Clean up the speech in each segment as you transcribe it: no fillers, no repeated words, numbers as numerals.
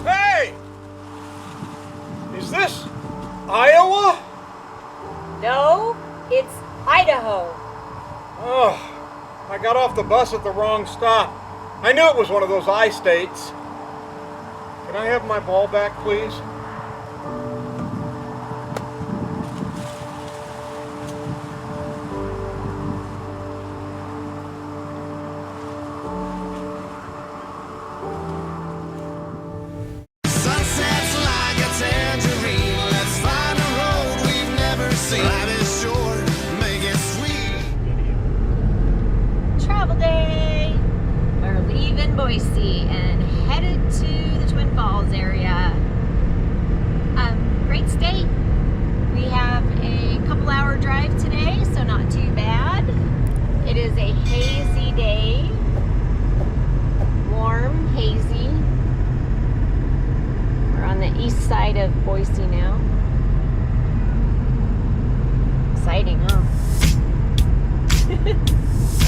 Hey! Is this Iowa? No, it's Idaho. Oh, I got off the bus at the wrong stop. I knew it was one of those I states. Can I have my ball back, please? Sunsets like a tangerine. Let's find a road we've never seen. Life is short, make it sweet. Travel day. We're leaving Boise and headed to the Twin Falls area. Great state. We have a couple-hour drive today, so not too bad. It is a hazy day. Warm, hazy. We're on the east side of Boise now. Exciting, huh?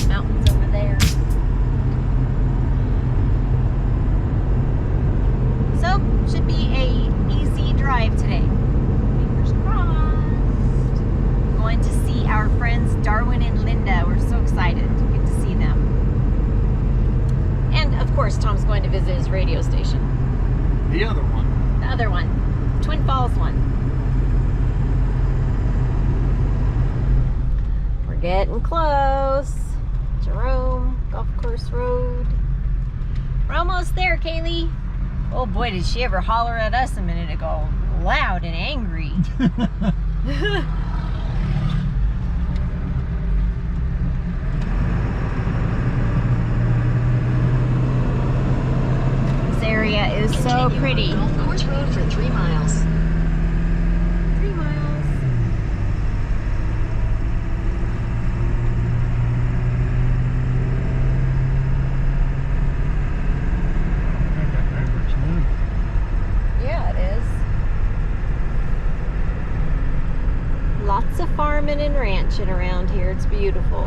Mountains over there. So, should be a easy drive today. Fingers crossed. Going to see our friends Darwin and Linda. We're so excited to get to see them. And of course, Tom's going to visit his radio station. The other one. The other one. Twin Falls one. We're getting close. Jerome, Golf Course Road. We're almost there, Kaylee. Oh boy, did she ever holler at us a minute ago. Loud and angry. This area is so pretty. Golf Course Road for 3 miles. 3 miles. Yeah, it is. Lots of farming and ranching around here. It's beautiful.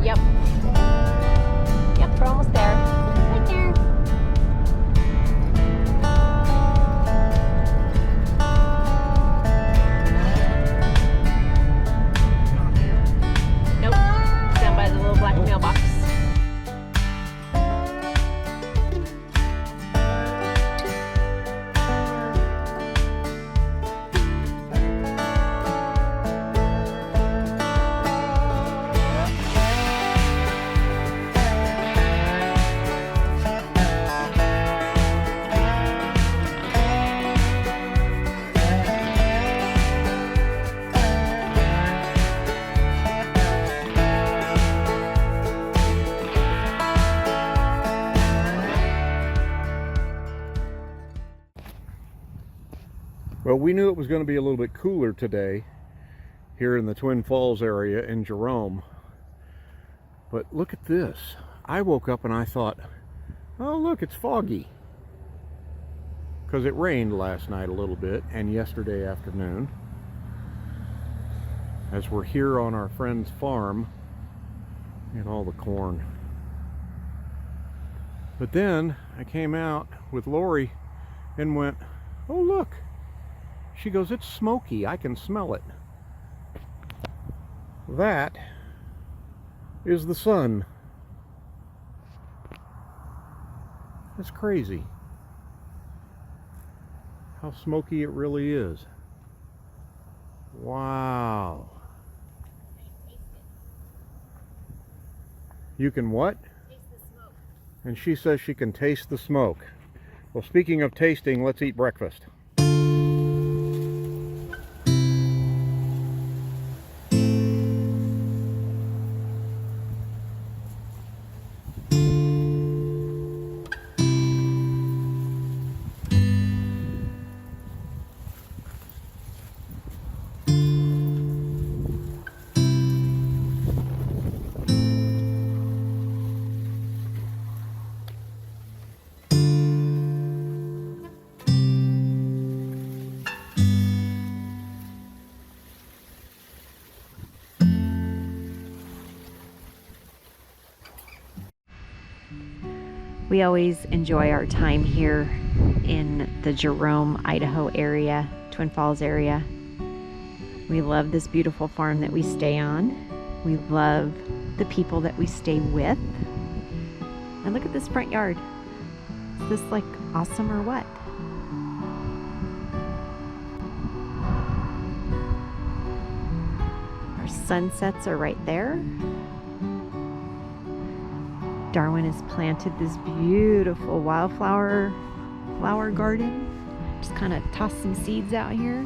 Yep. Yep, we're almost there. Right there. Nope. Down by the little black mailbox. Well, we knew it was going to be a little bit cooler today here in the Twin Falls area in Jerome. But look at this. I woke up and I thought, oh look, it's foggy. Because it rained last night a little bit and yesterday afternoon. As we're here on our friend's farm, and all the corn. But then I came out with Lori and went, oh look. She goes, it's smoky. I can smell it. That is the sun. That's crazy. How smoky it really is. Wow. You can what? Taste the smoke. And she says she can taste the smoke. Well, speaking of tasting, let's eat breakfast. We always enjoy our time here in the Jerome, Idaho area, Twin Falls area. We love this beautiful farm that we stay on. We love the people that we stay with. And look at this front yard. Is this like awesome or what? Our sunsets are right there. Darwin has planted this beautiful wildflower garden. Just kind of toss some seeds out here.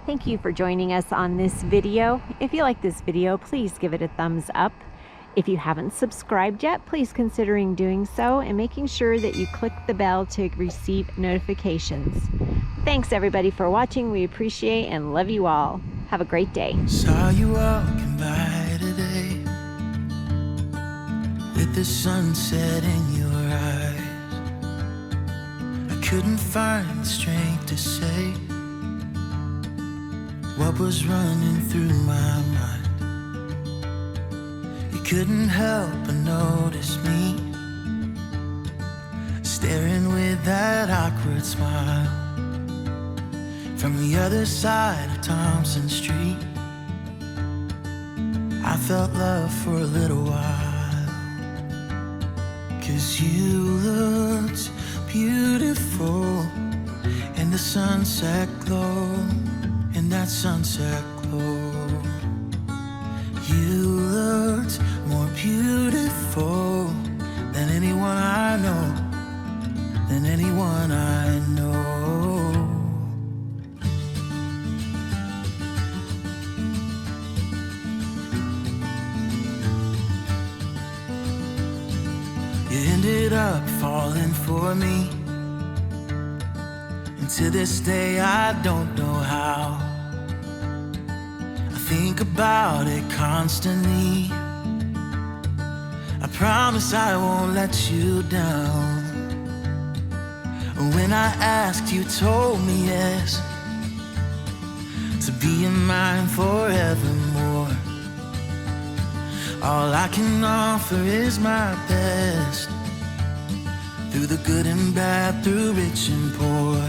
Thank you for joining us on this video. If you like this video, please give it a thumbs up. If you haven't subscribed yet, please consider doing so and making sure that you click the bell to receive notifications. Thanks everybody for watching. We appreciate and love you all. Have a great day. Saw you walking by today, with the sunset in your eyes. I couldn't find the strength to say what was running through my mind. You couldn't help but notice me, staring with that awkward smile from the other side of Thompson Street. I felt love for a little while, 'cause you looked beautiful in the sunset glow, in that sunset glow. You looked more beautiful than anyone I know, than anyone I know. ended up falling for me. And to this day I don't know how. I think about it constantly. I promise I won't let you down. When I asked, you told me yes, to be in mine forevermore. All I can offer is my best, through the good and bad, through rich and poor.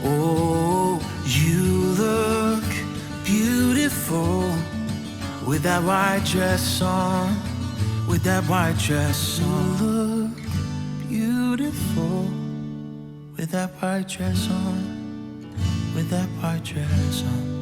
Oh, you look beautiful with that white dress on, with that white dress on. You look beautiful with that white dress on, with that white dress on.